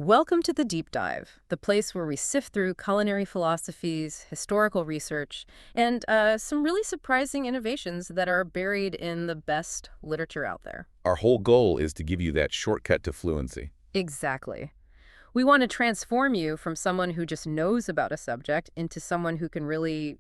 Welcome to the Deep Dive, the place where we sift through culinary philosophies, historical research, and some really surprising innovations that are buried in the best literature out there. Our whole goal is to give you that shortcut to fluency. Exactly. We want to transform you from someone who just knows about a subject into someone who can really,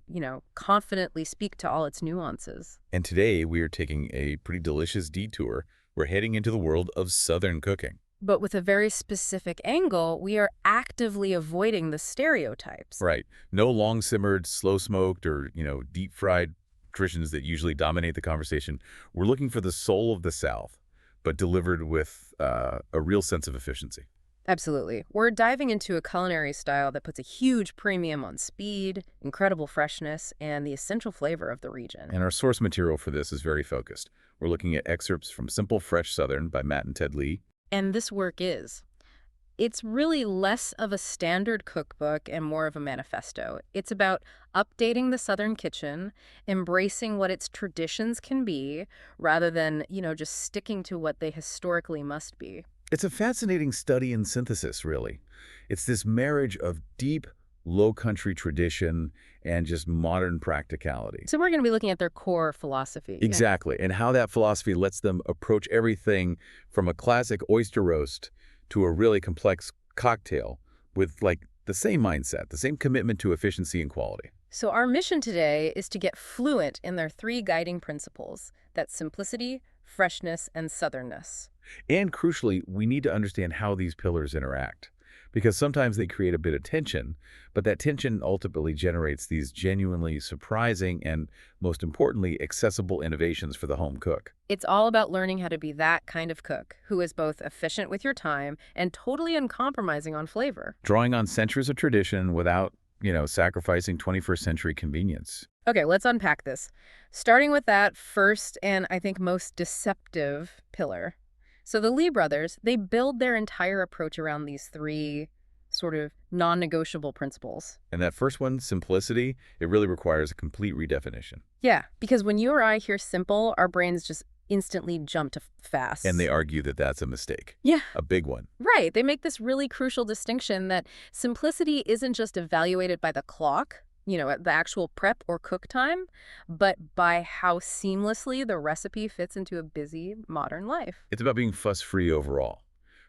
confidently speak to all its nuances. And today we are taking a pretty delicious detour. We're heading into the world of Southern cooking. But with a very specific angle, we are actively avoiding the stereotypes. Right. No long-simmered, slow-smoked, or, deep-fried traditions that usually dominate the conversation. We're looking for the soul of the South, but delivered with a real sense of efficiency. Absolutely. We're diving into a culinary style that puts a huge premium on speed, incredible freshness, and the essential flavor of the region. And our source material for this is very focused. We're looking at excerpts from Simple Fresh Southern by Matt and Ted Lee. And this work is. It's really less of a standard cookbook and more of a manifesto. It's about updating the Southern kitchen, embracing what its traditions can be, rather than, just sticking to what they historically must be. It's a fascinating study in synthesis, really. It's this marriage of deep, low-country tradition and just modern practicality. So we're going to be looking at their core philosophy. Exactly, and how that philosophy lets them approach everything from a classic oyster roast to a really complex cocktail with, the same mindset, the same commitment to efficiency and quality. So our mission today is to get fluent in their three guiding principles. That's simplicity, freshness, and southernness. And crucially, we need to understand how these pillars interact, because sometimes they create a bit of tension, but that tension ultimately generates these genuinely surprising and, most importantly, accessible innovations for the home cook. It's all about learning how to be that kind of cook who is both efficient with your time and totally uncompromising on flavor. Drawing on centuries of tradition without, sacrificing 21st century convenience. Okay, let's unpack this. Starting with that first and I think most deceptive pillar. So the Lee brothers, they build their entire approach around these three sort of non-negotiable principles. And that first one, simplicity, it really requires a complete redefinition. Yeah, because when you or I hear simple, our brains just instantly jump to fast. And they argue that that's a mistake. Yeah. A big one. Right. They make this really crucial distinction that simplicity isn't just evaluated by the clock, at the actual prep or cook time, but by how seamlessly the recipe fits into a busy modern life. It's about being fuss-free overall,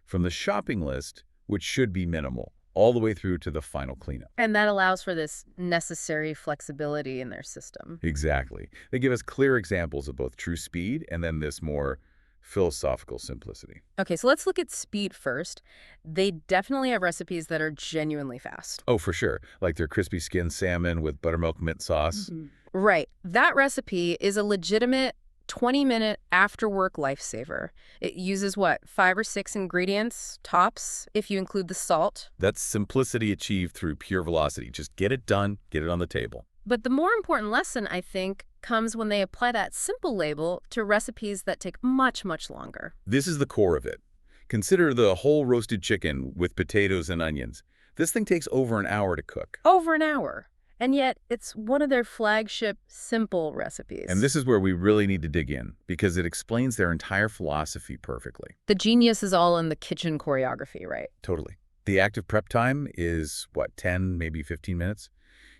from the shopping list, which should be minimal, all the way through to the final cleanup. And that allows for this necessary flexibility in their system. Exactly. They give us clear examples of both true speed and then this more philosophical simplicity. Okay, so let's look at speed first. They definitely have recipes that are genuinely fast. Oh, for sure. Like their crispy skinned salmon with buttermilk mint sauce. Right. That recipe is a legitimate 20-minute after-work lifesaver. It uses, 5 or 6 ingredients, tops, if you include the salt. That's simplicity achieved through pure velocity. Just get it done, get it on the table. But the more important lesson, I think, comes when they apply that simple label to recipes that take much, much longer. This is the core of it. Consider the whole roasted chicken with potatoes and onions. This thing takes over an hour to cook. Over an hour. And yet, it's one of their flagship simple recipes. And this is where we really need to dig in, because it explains their entire philosophy perfectly. The genius is all in the kitchen choreography, right? Totally. The active prep time is, 10, maybe 15 minutes?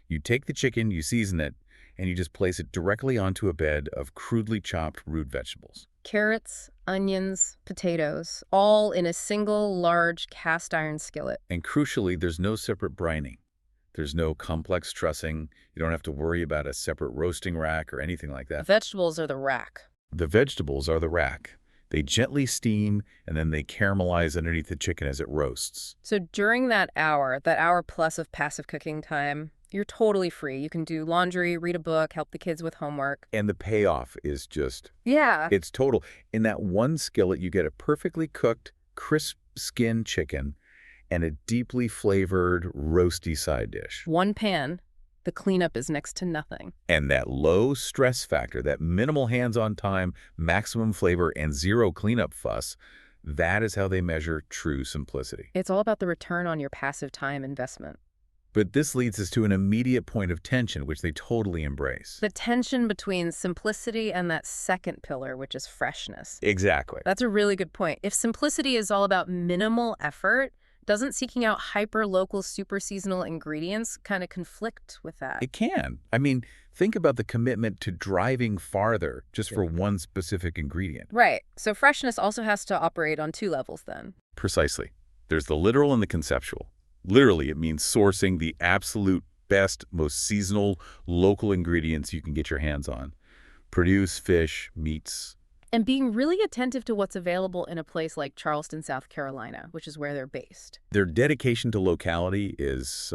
You take the chicken, you season it, and you just place it directly onto a bed of crudely chopped root vegetables. Carrots, onions, potatoes, all in a single large cast iron skillet. And crucially, there's no separate brining. There's no complex trussing. You don't have to worry about a separate roasting rack or anything like that. The vegetables are the rack. The vegetables are the rack. They gently steam, and then they caramelize underneath the chicken as it roasts. So during that hour plus of passive cooking time, you're totally free. You can do laundry, read a book, help the kids with homework. And the payoff is just... Yeah. It's total. In that one skillet, you get a perfectly cooked, crisp skin chicken and a deeply flavored, roasty side dish. One pan, the cleanup is next to nothing. And that low stress factor, that minimal hands-on time, maximum flavor, and zero cleanup fuss, that is how they measure true simplicity. It's all about the return on your passive time investment. But this leads us to an immediate point of tension, which they totally embrace. The tension between simplicity and that second pillar, which is freshness. Exactly. That's a really good point. If simplicity is all about minimal effort, Doesn't seeking out hyper-local, super seasonal ingredients kind of conflict with that? It can. I mean, think about the commitment to driving farther just for one specific ingredient. Right. So freshness also has to operate on two levels then. Precisely. There's the literal and the conceptual. Literally, it means sourcing the absolute best, most seasonal, local ingredients you can get your hands on. Produce, fish, meats. And being really attentive to what's available in a place like Charleston, South Carolina, which is where they're based. Their dedication to locality is,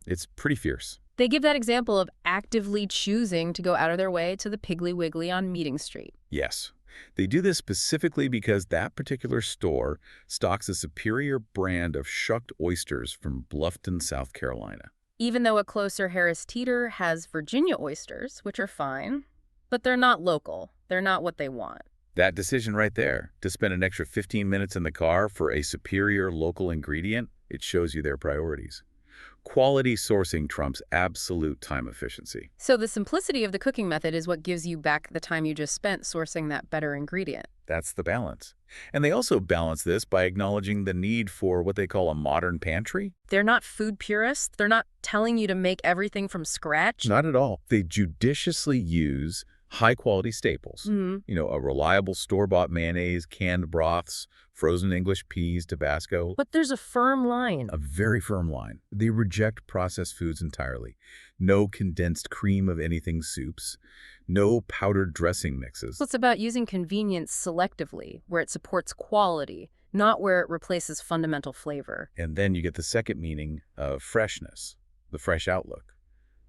it's pretty fierce. They give that example of actively choosing to go out of their way to the Piggly Wiggly on Meeting Street. Yes. They do this specifically because that particular store stocks a superior brand of shucked oysters from Bluffton, South Carolina. Even though a closer Harris Teeter has Virginia oysters, which are fine, but they're not local. They're not what they want. That decision right there, to spend an extra 15 minutes in the car for a superior local ingredient, it shows you their priorities. Quality sourcing trumps absolute time efficiency. So the simplicity of the cooking method is what gives you back the time you just spent sourcing that better ingredient. That's the balance. And they also balance this by acknowledging the need for what they call a modern pantry. They're not food purists. They're not telling you to make everything from scratch. Not at all. They judiciously use high-quality staples. You know, a reliable store-bought mayonnaise, canned broths, frozen English peas, Tabasco. But there's a firm line. A very firm line. They reject processed foods entirely. No condensed cream of anything soups. No powdered dressing mixes. So it's about using convenience selectively, where it supports quality, not where it replaces fundamental flavor. And then you get the second meaning of freshness, the fresh outlook,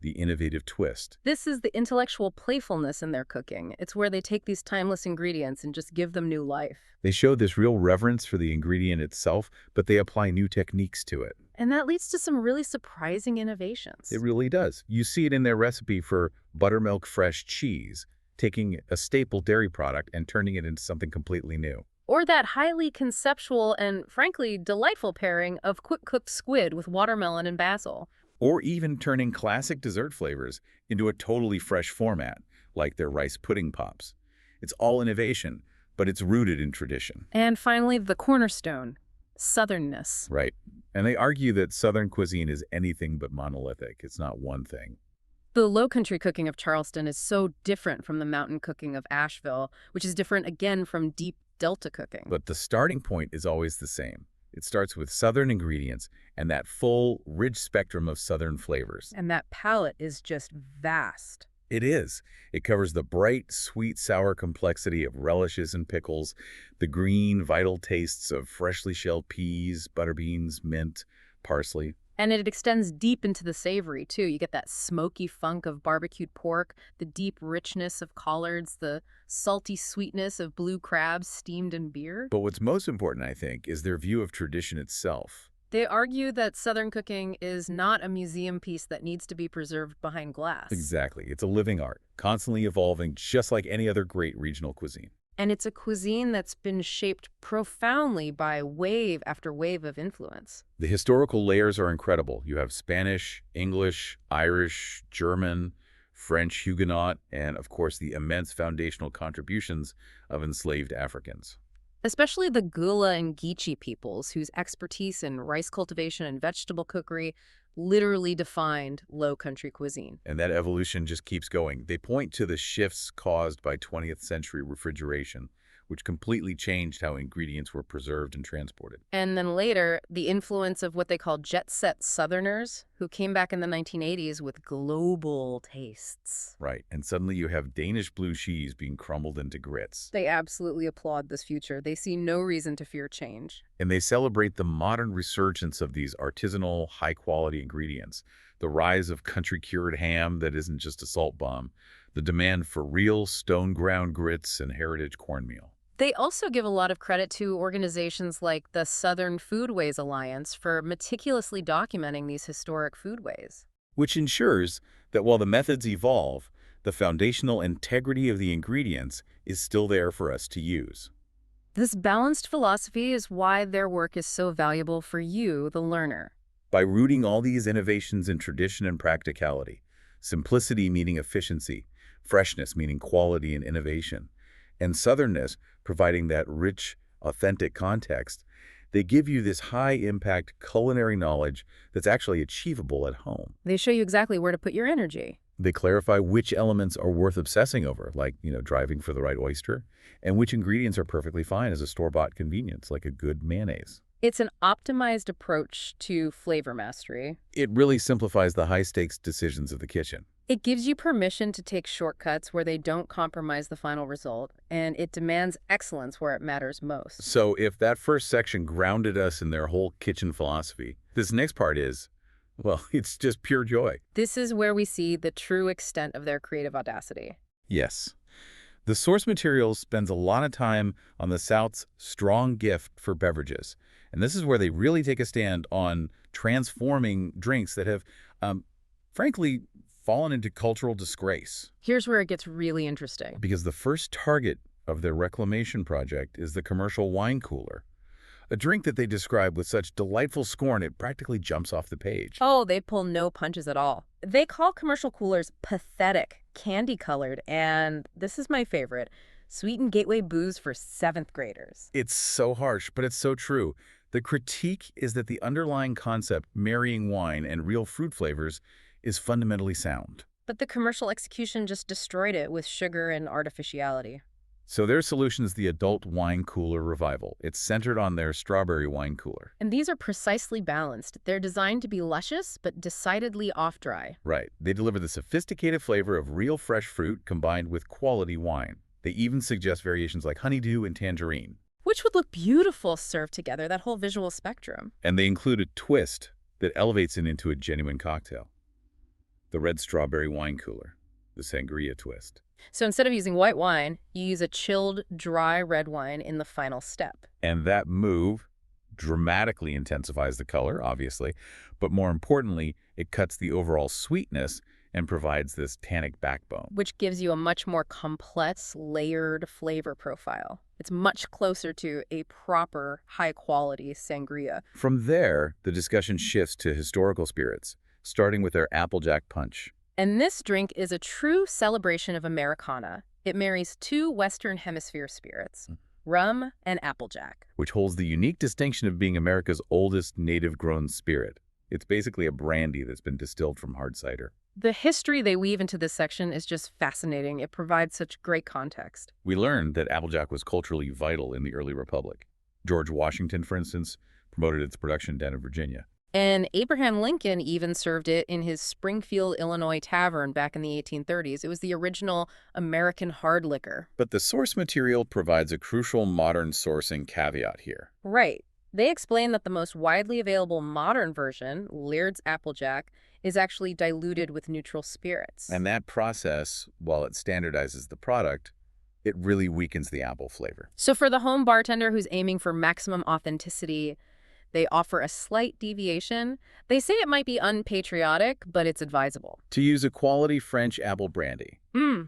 the innovative twist. This is the intellectual playfulness in their cooking. It's where they take these timeless ingredients and just give them new life. They show this real reverence for the ingredient itself, but they apply new techniques to it. And that leads to some really surprising innovations. It really does. You see it in their recipe for buttermilk fresh cheese, taking a staple dairy product and turning it into something completely new. Or that highly conceptual and, frankly, delightful pairing of quick-cooked squid with watermelon and basil. Or even turning classic dessert flavors into a totally fresh format, like their rice pudding pops. It's all innovation, but it's rooted in tradition. And finally, the cornerstone, southernness. Right. And they argue that Southern cuisine is anything but monolithic. It's not one thing. The low-country cooking of Charleston is so different from the mountain cooking of Asheville, which is different again from deep Delta cooking. But the starting point is always the same. It starts with Southern ingredients and that full, rich spectrum of Southern flavors. And that palette is just vast. It is. It covers the bright, sweet, sour complexity of relishes and pickles, the green, vital tastes of freshly shelled peas, butter beans, mint, parsley. And it extends deep into the savory, too. You get that smoky funk of barbecued pork, the deep richness of collards, the salty sweetness of blue crabs steamed in beer. But what's most important, I think, is their view of tradition itself. They argue that Southern cooking is not a museum piece that needs to be preserved behind glass. Exactly. It's a living art, constantly evolving, just like any other great regional cuisine. And it's a cuisine that's been shaped profoundly by wave after wave of influence. The historical layers are incredible. You have Spanish, English, Irish, German, French, Huguenot, and of course the immense foundational contributions of enslaved Africans. Especially the Gula and Geechee peoples, whose expertise in rice cultivation and vegetable cookery literally defined low-country cuisine. And that evolution just keeps going. They point to the shifts caused by 20th century refrigeration, which completely changed how ingredients were preserved and transported. And then later, the influence of what they call jet-set Southerners, who came back in the 1980s with global tastes. Right, and suddenly you have Danish blue cheese being crumbled into grits. They absolutely applaud this future. They see no reason to fear change. And they celebrate the modern resurgence of these artisanal, high-quality ingredients, the rise of country-cured ham that isn't just a salt bomb, the demand for real stone-ground grits and heritage cornmeal. They also give a lot of credit to organizations like the Southern Foodways Alliance for meticulously documenting these historic foodways. Which ensures that while the methods evolve, the foundational integrity of the ingredients is still there for us to use. This balanced philosophy is why their work is so valuable for you, the learner. By rooting all these innovations in tradition and practicality, simplicity meaning efficiency, freshness meaning quality and innovation, and Southernness providing that rich, authentic context, They give you this high-impact culinary knowledge that's actually achievable at home. They show you exactly where to put your energy. They clarify which elements are worth obsessing over, like, driving for the right oyster, and which ingredients are perfectly fine as a store-bought convenience, like a good mayonnaise. It's an optimized approach to flavor mastery. It really simplifies the high-stakes decisions of the kitchen. It gives you permission to take shortcuts where they don't compromise the final result, and it demands excellence where it matters most. So if that first section grounded us in their whole kitchen philosophy, this next part is, well, it's just pure joy. This is where we see the true extent of their creative audacity. Yes. The source material spends a lot of time on the South's strong gift for beverages. And this is where they really take a stand on transforming drinks that have, frankly, fallen into cultural disgrace. Here's where it gets really interesting. Because the first target of their reclamation project is the commercial wine cooler, a drink that they describe with such delightful scorn it practically jumps off the page. Oh, they pull no punches at all. They call commercial coolers pathetic, candy-colored, and this is my favorite, sweetened gateway booze for 7th graders. It's so harsh, but it's so true. The critique is that the underlying concept, marrying wine and real fruit flavors, is fundamentally sound. But the commercial execution just destroyed it with sugar and artificiality. So their solution is the adult wine cooler revival. It's centered on their strawberry wine cooler. And these are precisely balanced. They're designed to be luscious, but decidedly off-dry. Right. They deliver the sophisticated flavor of real fresh fruit combined with quality wine. They even suggest variations like honeydew and tangerine. Which would look beautiful served together, that whole visual spectrum. And they include a twist that elevates it into a genuine cocktail. The red strawberry wine cooler, the sangria twist. So instead of using white wine, you use a chilled, dry red wine in the final step. And that move dramatically intensifies the color, obviously, but more importantly, it cuts the overall sweetness and provides this tannic backbone. Which gives you a much more complex, layered flavor profile. It's much closer to a proper, high-quality sangria. From there, the discussion shifts to historical spirits, starting with their Applejack punch. And this drink is a true celebration of Americana. It marries two Western Hemisphere spirits, rum and Applejack. Which holds the unique distinction of being America's oldest native-grown spirit. It's basically a brandy that's been distilled from hard cider. The history they weave into this section is just fascinating. It provides such great context. We learned that Applejack was culturally vital in the early republic. George Washington, for instance, promoted its production down in Virginia. And Abraham Lincoln even served it in his Springfield, Illinois tavern back in the 1830s. It was the original American hard liquor. But the source material provides a crucial modern sourcing caveat here. Right. They explain that the most widely available modern version, Laird's Applejack, is actually diluted with neutral spirits. And that process, while it standardizes the product, it really weakens the apple flavor. So for the home bartender who's aiming for maximum authenticity, they offer a slight deviation. They say it might be unpatriotic, but it's advisable. To use a quality French apple brandy.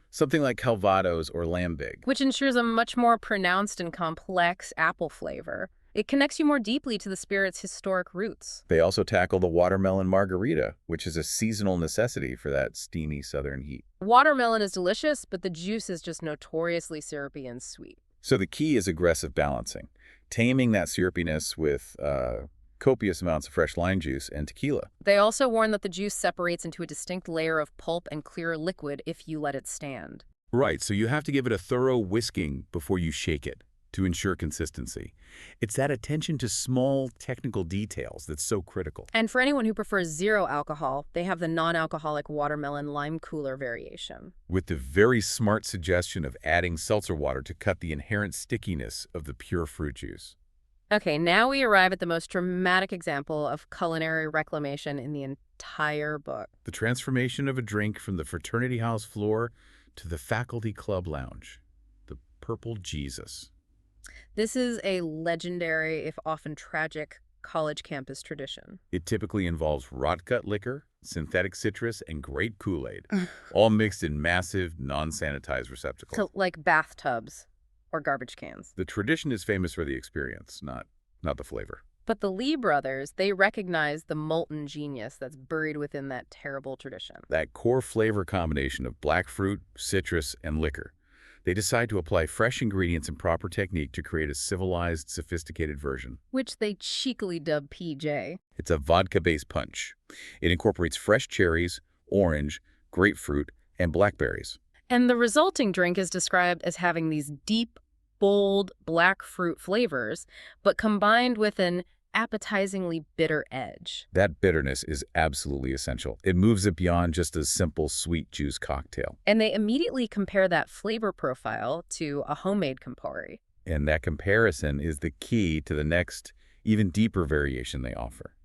Something like Calvados or Lambic. Which ensures a much more pronounced and complex apple flavor. It connects you more deeply to the spirit's historic roots. They also tackle the watermelon margarita, which is a seasonal necessity for that steamy southern heat. Watermelon is delicious, but the juice is just notoriously syrupy and sweet. So the key is aggressive balancing, taming that syrupiness with copious amounts of fresh lime juice and tequila. They also warn that the juice separates into a distinct layer of pulp and clear liquid if you let it stand. Right, so you have to give it a thorough whisking before you shake it to ensure consistency. It's that attention to small technical details that's so critical. And for anyone who prefers zero alcohol, they have the non-alcoholic watermelon lime cooler variation. With the very smart suggestion of adding seltzer water to cut the inherent stickiness of the pure fruit juice. Okay, now we arrive at the most dramatic example of culinary reclamation in the entire book. The transformation of a drink from the fraternity house floor to the faculty club lounge. The Purple Jesus. This is a legendary, if often tragic, college campus tradition. It typically involves rot-gut liquor, synthetic citrus, and grape Kool-Aid, all mixed in massive, non-sanitized receptacles. So, like bathtubs or garbage cans. The tradition is famous for the experience, not the flavor. But the Lee brothers, they recognize the molten genius that's buried within that terrible tradition. That core flavor combination of black fruit, citrus, and liquor. They decide to apply fresh ingredients and proper technique to create a civilized, sophisticated version. Which they cheekily dub PJ. It's a vodka-based punch. It incorporates fresh cherries, orange, grapefruit, and blackberries. And the resulting drink is described as having these deep, bold black fruit flavors, but combined with an appetizingly bitter edge. That bitterness is absolutely essential. It moves it beyond just a simple sweet juice cocktail. And they immediately compare that flavor profile to a homemade Campari. And that comparison is the key to the next, even deeper variation they offer,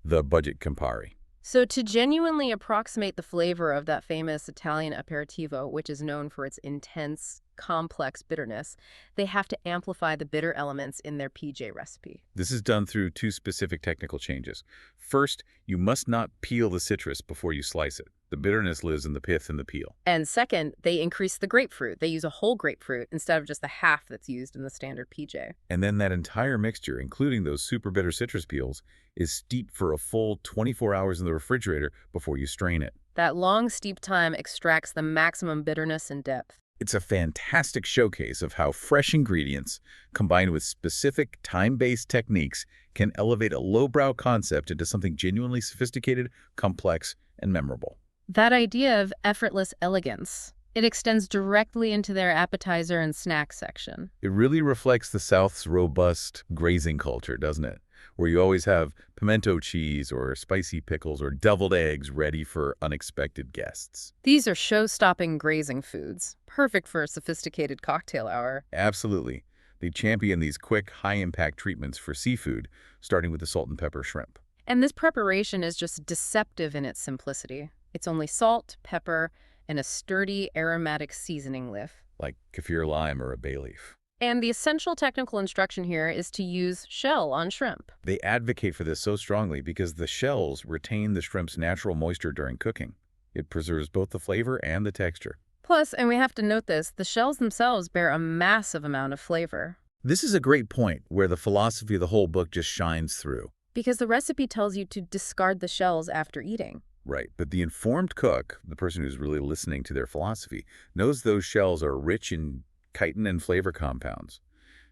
the budget Campari. So to genuinely approximate the flavor of that famous Italian aperitivo, which is known for its intense, complex bitterness, they have to amplify the bitter elements in their PJ recipe. This is done through two specific technical changes. First, you must not peel the citrus before you slice it. The bitterness lives in the pith and the peel. And second, they increase the grapefruit. They use a whole grapefruit instead of just the half that's used in the standard PJ. And then that entire mixture, including those super bitter citrus peels, is steeped for a full 24 hours in the refrigerator before you strain it. That long steep time extracts the maximum bitterness and depth. It's a fantastic showcase of how fresh ingredients, combined with specific time-based techniques, can elevate a lowbrow concept into something genuinely sophisticated, complex, and memorable. That idea of effortless elegance, it extends directly into their appetizer and snack section. It really reflects the South's robust grazing culture, doesn't it? Where you always have pimento cheese or spicy pickles or deviled eggs ready for unexpected guests. These are show-stopping grazing foods, perfect for a sophisticated cocktail hour. Absolutely. They champion these quick, high-impact treatments for seafood, starting with the salt and pepper shrimp. And this preparation is just deceptive in its simplicity. It's only salt, pepper, and a sturdy aromatic seasoning lift. Like kaffir lime or a bay leaf. And the essential technical instruction here is to use shell on shrimp. They advocate for this so strongly because the shells retain the shrimp's natural moisture during cooking. It preserves both the flavor and the texture. Plus, and we have to note this, the shells themselves bear a massive amount of flavor. This is a great point where the philosophy of the whole book just shines through. Because the recipe tells you to discard the shells after eating. Right, but the informed cook, the person who's really listening to their philosophy, knows those shells are rich in chitin and flavor compounds.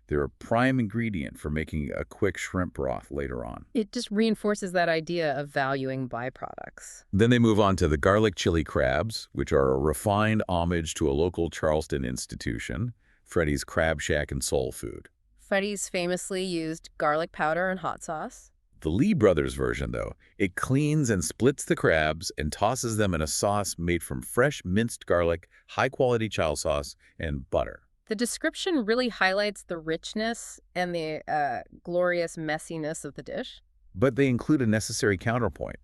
They're a prime ingredient for making a quick shrimp broth later on. It just reinforces that idea of valuing byproducts. Then they move on to the garlic chili crabs, which are a refined homage to a local Charleston institution, Freddy's Crab Shack and Soul Food. Freddy's famously used garlic powder and hot sauce. The Lee Brothers version, though, it cleans and splits the crabs and tosses them in a sauce made from fresh minced garlic, high-quality chow sauce, and butter. The description really highlights the richness and the glorious messiness of the dish. But they include a necessary counterpoint.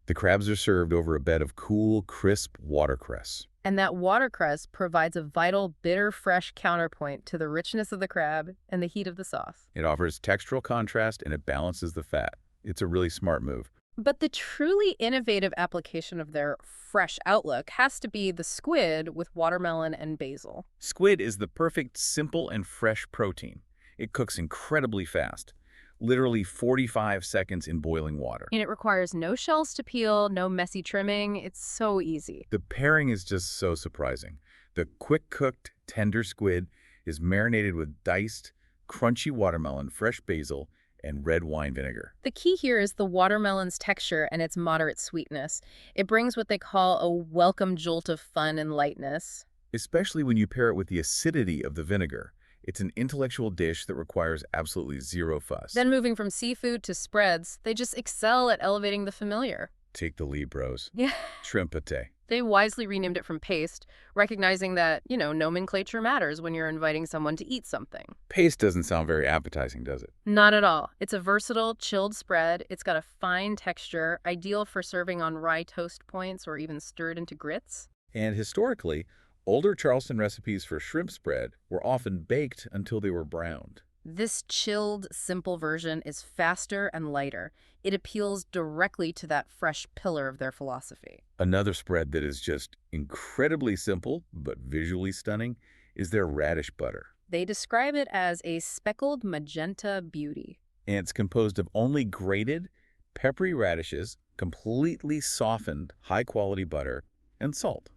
The crabs are served over a bed of cool, crisp watercress. And that watercress provides a vital, bitter, fresh counterpoint to the richness of the crab and the heat of the sauce. It offers textural contrast and it balances the fat. It's a really smart move. But the truly innovative application of their fresh outlook has to be the squid with watermelon and basil. Squid is the perfect simple and fresh protein. It cooks incredibly fast, literally 45 seconds in boiling water. And it requires no shells to peel, no messy trimming. It's so easy. The pairing is just so surprising. The quick-cooked, tender squid is marinated with diced, crunchy watermelon, fresh basil, and red wine vinegar. The key here is the watermelon's texture and its moderate sweetness. It brings what they call a welcome jolt of fun and lightness. Especially when you pair it with the acidity of the vinegar. It's an intellectual dish that requires absolutely zero fuss. Then moving from seafood to spreads, they just excel at elevating the familiar. Take the Lee Bros. Yeah. Shrimp pate. They wisely renamed it from paste, recognizing that, nomenclature matters when you're inviting someone to eat something. Paste doesn't sound very appetizing, does it? Not at all. It's a versatile, chilled spread. It's got a fine texture, ideal for serving on rye toast points or even stirred into grits. And historically, older Charleston recipes for shrimp spread were often baked until they were browned. This chilled, simple version is faster and lighter. It appeals directly to that fresh pillar of their philosophy. Another spread that is just incredibly simple but visually stunning is their radish butter. They describe it as a speckled magenta beauty. And it's composed of only grated, peppery radishes, completely softened, high-quality butter, and salt.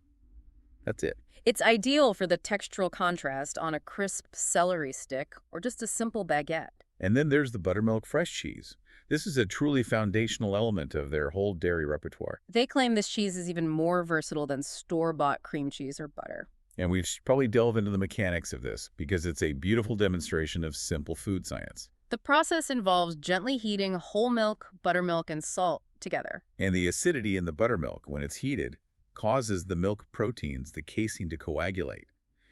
That's it. It's ideal for the textural contrast on a crisp celery stick or just a simple baguette. And then there's the buttermilk fresh cheese. This is a truly foundational element of their whole dairy repertoire. They claim this cheese is even more versatile than store-bought cream cheese or butter. And we should probably delve into the mechanics of this because it's a beautiful demonstration of simple food science. The process involves gently heating whole milk, buttermilk, and salt together. And the acidity in the buttermilk, when it's heated, causes the milk proteins, the casein, to coagulate.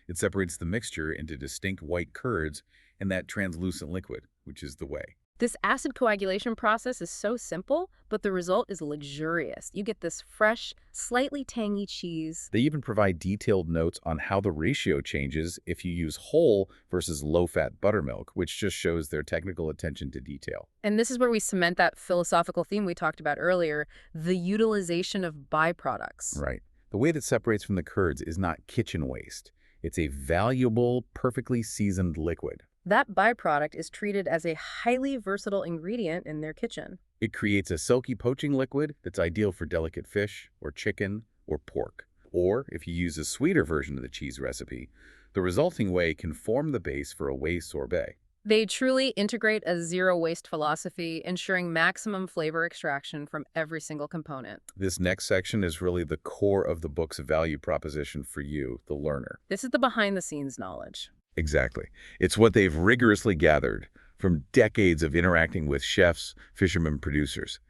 It separates the mixture into distinct white curds and that translucent liquid, which is the whey. This acid coagulation process is so simple, but the result is luxurious. You get this fresh, slightly tangy cheese. They even provide detailed notes on how the ratio changes if you use whole versus low-fat buttermilk, which just shows their technical attention to detail. And this is where we cement that philosophical theme we talked about earlier, the utilization of byproducts. Right. The whey that separates from the curds is not kitchen waste. It's a valuable, perfectly seasoned liquid. That byproduct is treated as a highly versatile ingredient in their kitchen. It creates a silky poaching liquid that's ideal for delicate fish or chicken or pork. Or, if you use a sweeter version of the cheese recipe, the resulting whey can form the base for a whey sorbet. They truly integrate a zero-waste philosophy, ensuring maximum flavor extraction from every single component. This next section is really the core of the book's value proposition for you, the learner. This is the behind-the-scenes knowledge. Exactly. It's what they've rigorously gathered from decades of interacting with chefs, fishermen, producers.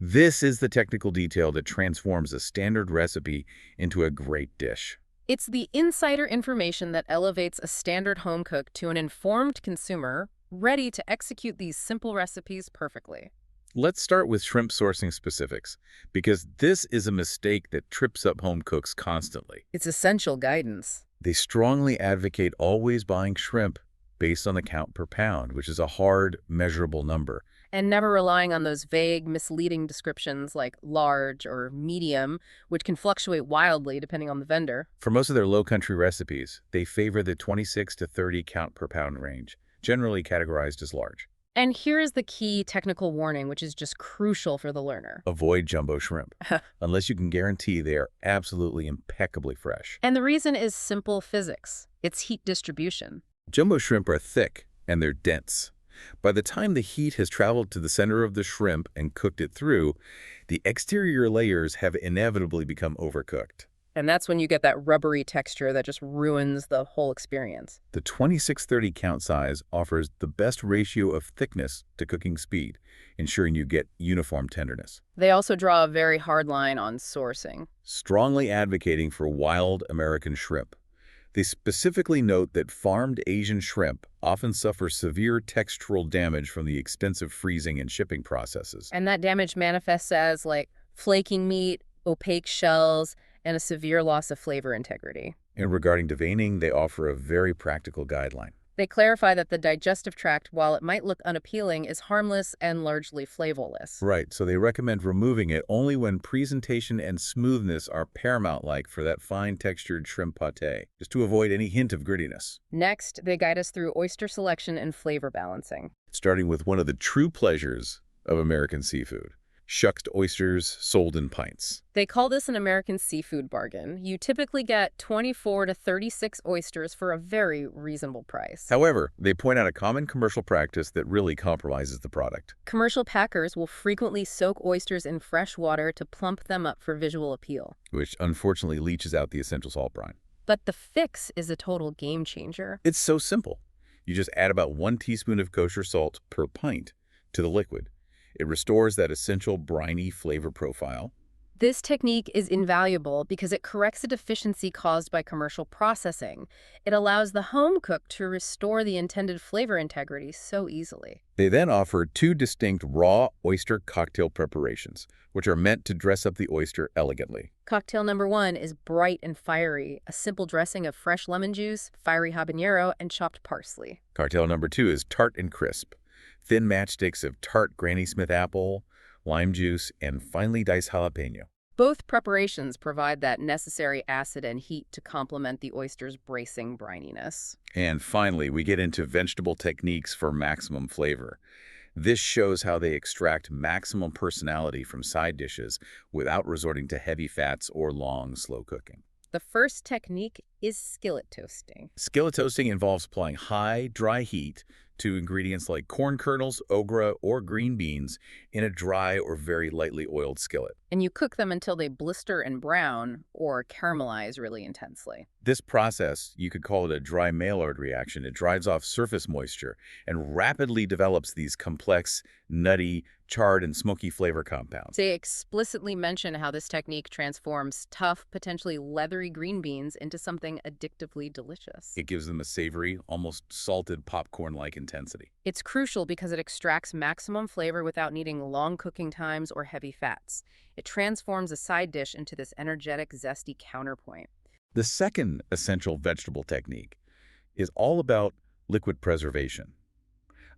This is the technical detail that transforms a standard recipe into a great dish. It's the insider information that elevates a standard home cook to an informed consumer, ready to execute these simple recipes perfectly. Let's start with shrimp sourcing specifics, because this is a mistake that trips up home cooks constantly. It's essential guidance. They strongly advocate always buying shrimp based on the count per pound, which is a hard, measurable number. And never relying on those vague, misleading descriptions like large or medium, which can fluctuate wildly depending on the vendor. For most of their low-country recipes, they favor the 26 to 30 count per pound range, generally categorized as large. And here is the key technical warning, which is just crucial for the learner. Avoid jumbo shrimp, unless you can guarantee they are absolutely impeccably fresh. And the reason is simple physics. It's heat distribution. Jumbo shrimp are thick and they're dense. By the time the heat has traveled to the center of the shrimp and cooked it through, the exterior layers have inevitably become overcooked. And that's when you get that rubbery texture that just ruins the whole experience. The 26-30 count size offers the best ratio of thickness to cooking speed, ensuring you get uniform tenderness. They also draw a very hard line on sourcing. Strongly advocating for wild American shrimp. They specifically note that farmed Asian shrimp often suffer severe textural damage from the extensive freezing and shipping processes. And that damage manifests as like flaking meat, opaque shells, and a severe loss of flavor integrity. And regarding deveining, they offer a very practical guideline. They clarify that the digestive tract, while it might look unappealing, is harmless and largely flavorless. Right, so they recommend removing it only when presentation and smoothness are paramount, like for that fine-textured shrimp pâté, just to avoid any hint of grittiness. Next, they guide us through oyster selection and flavor balancing. Starting with one of the true pleasures of American seafood. Shucked oysters sold in pints. They call this an American seafood bargain. You typically get 24 to 36 oysters for a very reasonable price. However, they point out a common commercial practice that really compromises the product. Commercial packers will frequently soak oysters in fresh water to plump them up for visual appeal. Which unfortunately leaches out the essential salt brine. But the fix is a total game changer. It's so simple. You just add about 1 teaspoon of kosher salt per pint to the liquid. It restores that essential briny flavor profile. This technique is invaluable because it corrects a deficiency caused by commercial processing. It allows the home cook to restore the intended flavor integrity so easily. They then offer 2 distinct raw oyster cocktail preparations, which are meant to dress up the oyster elegantly. Cocktail number 1 is bright and fiery, a simple dressing of fresh lemon juice, fiery habanero, and chopped parsley. Cocktail number 2 is tart and crisp. Thin matchsticks of tart Granny Smith apple, lime juice, and finely diced jalapeno. Both preparations provide that necessary acid and heat to complement the oyster's bracing brininess. And finally, we get into vegetable techniques for maximum flavor. This shows how they extract maximum personality from side dishes without resorting to heavy fats or long, slow cooking. The first technique is skillet toasting. Skillet toasting involves applying high, dry heat to ingredients like corn kernels, okra, or green beans in a dry or very lightly oiled skillet. And you cook them until they blister and brown or caramelize really intensely. This process, you could call it a dry Maillard reaction. It drives off surface moisture and rapidly develops these complex, nutty, charred, and smoky flavor compounds. They explicitly mention how this technique transforms tough, potentially leathery green beans into something addictively delicious. It gives them a savory, almost salted popcorn-like intensity. It's crucial because it extracts maximum flavor without needing long cooking times or heavy fats. It transforms a side dish into this energetic, zesty counterpoint. The second essential vegetable technique is all about liquid preservation.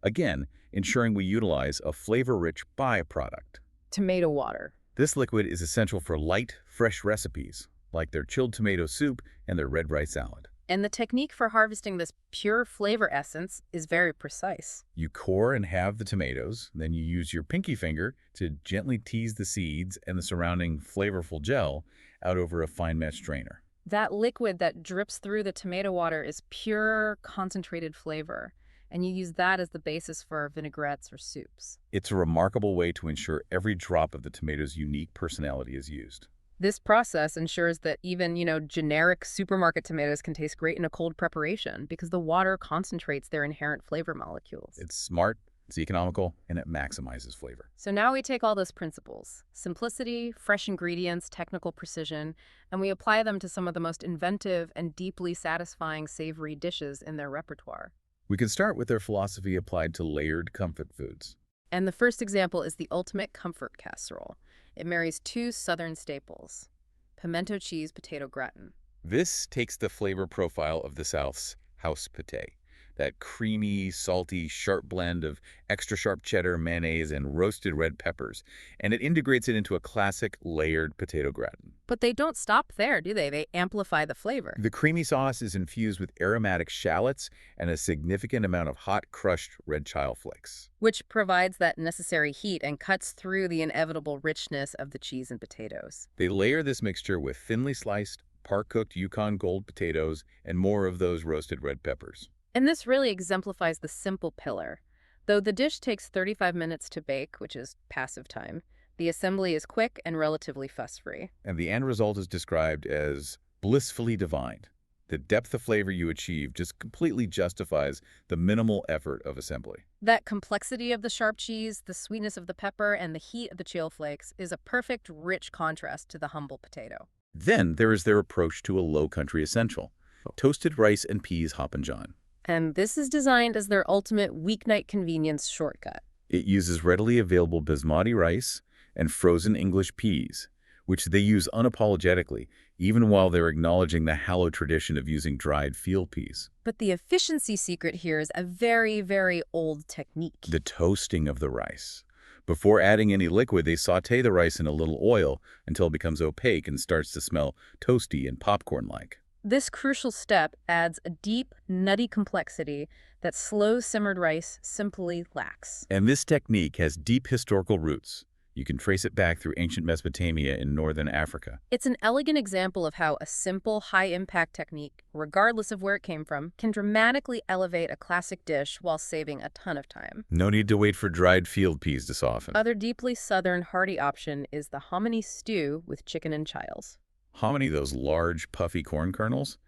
Again, ensuring we utilize a flavor-rich byproduct. Tomato water. This liquid is essential for light, fresh recipes, like their chilled tomato soup and their red rice salad. And the technique for harvesting this pure flavor essence is very precise. You core and halve the tomatoes, then you use your pinky finger to gently tease the seeds and the surrounding flavorful gel out over a fine mesh strainer. That liquid that drips through the tomato water is pure, concentrated flavor, and you use that as the basis for vinaigrettes or soups. It's a remarkable way to ensure every drop of the tomato's unique personality is used. This process ensures that even, generic supermarket tomatoes can taste great in a cold preparation because the water concentrates their inherent flavor molecules. It's smart, it's economical, and it maximizes flavor. So now we take all those principles, simplicity, fresh ingredients, technical precision, and we apply them to some of the most inventive and deeply satisfying savory dishes in their repertoire. We can start with their philosophy applied to layered comfort foods. And the first example is the ultimate comfort casserole. It marries two Southern staples, pimento cheese potato gratin. This takes the flavor profile of the South's house pate, that creamy, salty, sharp blend of extra sharp cheddar, mayonnaise, and roasted red peppers, and it integrates it into a classic layered potato gratin. But they don't stop there, do they? They amplify the flavor. The creamy sauce is infused with aromatic shallots and a significant amount of hot, crushed red child flakes, which provides that necessary heat and cuts through the inevitable richness of the cheese and potatoes. They layer this mixture with thinly sliced, par-cooked Yukon Gold potatoes and more of those roasted red peppers. And this really exemplifies the simple pillar. Though the dish takes 35 minutes to bake, which is passive time, the assembly is quick and relatively fuss-free. And the end result is described as blissfully divine. The depth of flavor you achieve just completely justifies the minimal effort of assembly. That complexity of the sharp cheese, the sweetness of the pepper, and the heat of the chill flakes is a perfect, rich contrast to the humble potato. Then there is their approach to a low-country essential, toasted rice and peas hoppin' john. And this is designed as their ultimate weeknight convenience shortcut. It uses readily available basmati rice and frozen English peas, which they use unapologetically, even while they're acknowledging the hallowed tradition of using dried field peas. But the efficiency secret here is a very, very old technique. The toasting of the rice. Before adding any liquid, they sauté the rice in a little oil until it becomes opaque and starts to smell toasty and popcorn-like. This crucial step adds a deep, nutty complexity that slow-simmered rice simply lacks. And this technique has deep historical roots. You can trace it back through ancient Mesopotamia in northern Africa. It's an elegant example of how a simple, high-impact technique, regardless of where it came from, can dramatically elevate a classic dish while saving a ton of time. No need to wait for dried field peas to soften. Other deeply Southern, hearty option is the hominy stew with chicken and chiles. Hominy, those large, puffy corn kernels,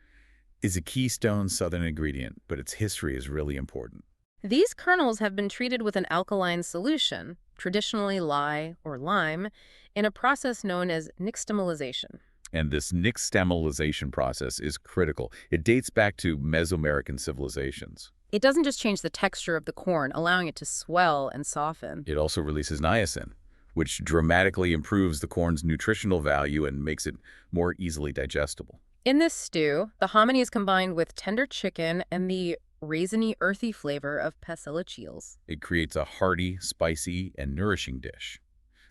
is a keystone Southern ingredient, but its history is really important. These kernels have been treated with an alkaline solution, traditionally lye or lime, in a process known as nixtamalization. And this nixtamalization process is critical. It dates back to Mesoamerican civilizations. It doesn't just change the texture of the corn, allowing it to swell and soften. It also releases niacin, which dramatically improves the corn's nutritional value and makes it more easily digestible. In this stew, the hominy is combined with tender chicken and the raisiny, earthy flavor of pasilla-chiles. It creates a hearty, spicy, and nourishing dish.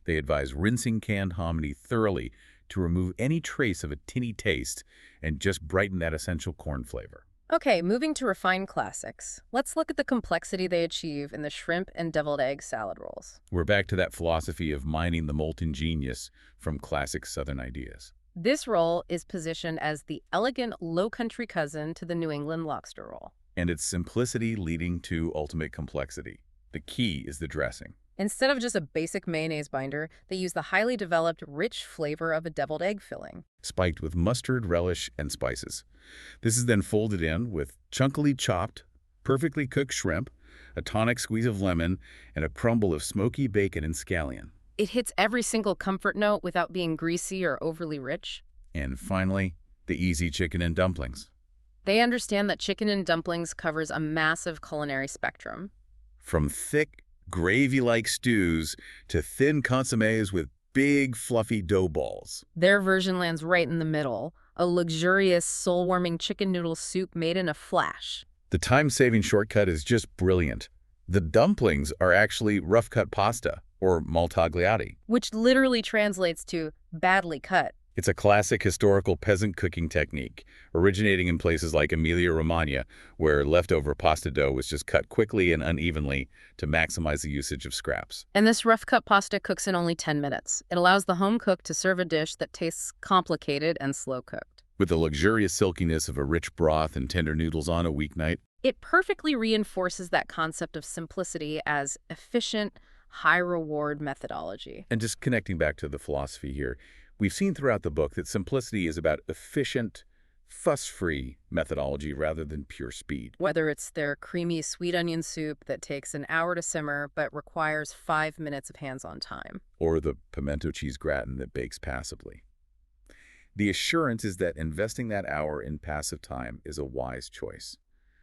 They advise rinsing canned hominy thoroughly to remove any trace of a tinny taste and just brighten that essential corn flavor. Okay, moving to refined classics. Let's look at the complexity they achieve in the shrimp and deviled egg salad rolls. We're back to that philosophy of mining the molten genius from classic Southern ideas. This roll is positioned as the elegant low country cousin to the New England lobster roll. And its simplicity leading to ultimate complexity. The key is the dressing. Instead of just a basic mayonnaise binder, they use the highly developed, rich flavor of a deviled egg filling. Spiked with mustard, relish, and spices. This is then folded in with chunkily chopped, perfectly cooked shrimp, a tonic squeeze of lemon, and a crumble of smoky bacon and scallion. It hits every single comfort note without being greasy or overly rich. And finally, the easy chicken and dumplings. They understand that chicken and dumplings covers a massive culinary spectrum. From thick, gravy-like stews to thin consommes with big, fluffy dough balls. Their version lands right in the middle, a luxurious, soul-warming chicken noodle soup made in a flash. The time-saving shortcut is just brilliant. The dumplings are actually rough-cut pasta, or maltagliati. Which literally translates to badly cut. It's a classic historical peasant cooking technique, originating in places like Emilia-Romagna, where leftover pasta dough was just cut quickly and unevenly to maximize the usage of scraps. And this rough-cut pasta cooks in only 10 minutes. It allows the home cook to serve a dish that tastes complicated and slow-cooked. With the luxurious silkiness of a rich broth and tender noodles on a weeknight, It perfectly reinforces that concept of simplicity as efficient, high-reward methodology. and just connecting back to the philosophy here, we've seen throughout the book that simplicity is about efficient, fuss-free methodology rather than pure speed. Whether it's their creamy sweet onion soup that takes an hour to simmer but requires 5 minutes of hands-on time. Or the pimento cheese gratin that bakes passively. The assurance is that investing that hour in passive time is a wise choice.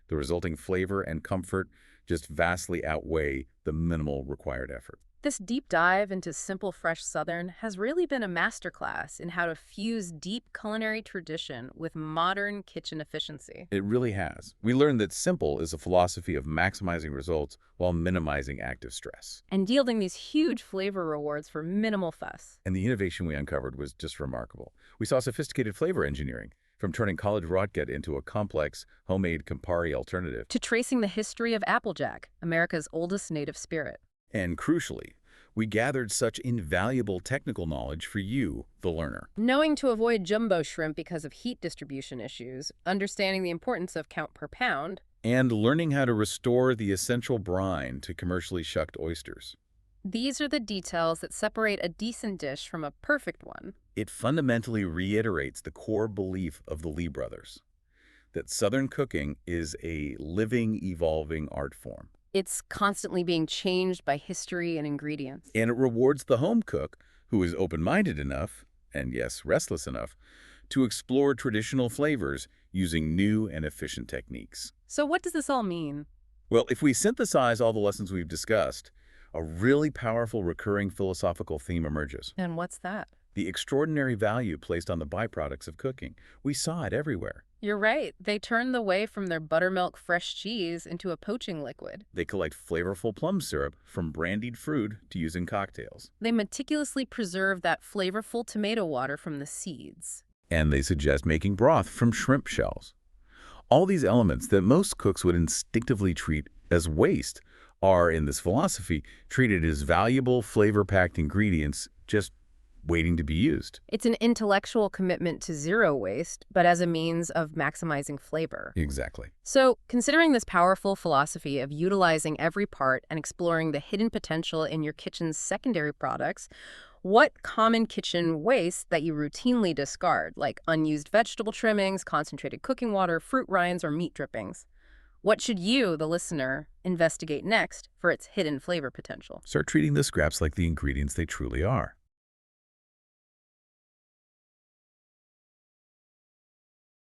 The resulting flavor and comfort just vastly outweigh the minimal required effort. This deep dive into simple, fresh Southern has really been a masterclass in how to fuse deep culinary tradition with modern kitchen efficiency. It really has. We learned that simple is a philosophy of maximizing results while minimizing active stress. And yielding these huge flavor rewards for minimal fuss. And the innovation we uncovered was just remarkable. We saw sophisticated flavor engineering, from turning college rotgut into a complex, homemade Campari alternative. To tracing the history of Applejack, America's oldest native spirit. And crucially, we gathered such invaluable technical knowledge for you, the learner. Knowing to avoid jumbo shrimp because of heat distribution issues, understanding the importance of count per pound, And learning how to restore the essential brine to commercially shucked oysters. these are the details that separate a decent dish from a perfect one. It fundamentally reiterates the core belief of the Lee brothers, that Southern cooking is a living, evolving art form. It's constantly being changed by history and ingredients. And it rewards the home cook who is open-minded enough, and yes, restless enough, to explore traditional flavors using new and efficient techniques. So what does this all mean? Well, if we synthesize all the lessons we've discussed, a really powerful recurring philosophical theme emerges. And what's that? The extraordinary value placed on the byproducts of cooking. We saw it everywhere. You're right. They turned the whey from their buttermilk fresh cheese into a poaching liquid. They collect flavorful plum syrup from brandied fruit to use in cocktails. They meticulously preserve that flavorful tomato water from the seeds. And they suggest making broth from shrimp shells. All these elements that most cooks would instinctively treat as waste are, in this philosophy, treated as valuable, flavor-packed ingredients just waiting to be used. It's an intellectual commitment to zero waste, but as a means of maximizing flavor. Exactly. So, considering this powerful philosophy of utilizing every part and exploring the hidden potential in your kitchen's secondary products, what common kitchen waste that you routinely discard, like unused vegetable trimmings, concentrated cooking water, fruit rinds, or meat drippings? What should you, the listener, investigate next for its hidden flavor potential? Start treating the scraps like the ingredients they truly are.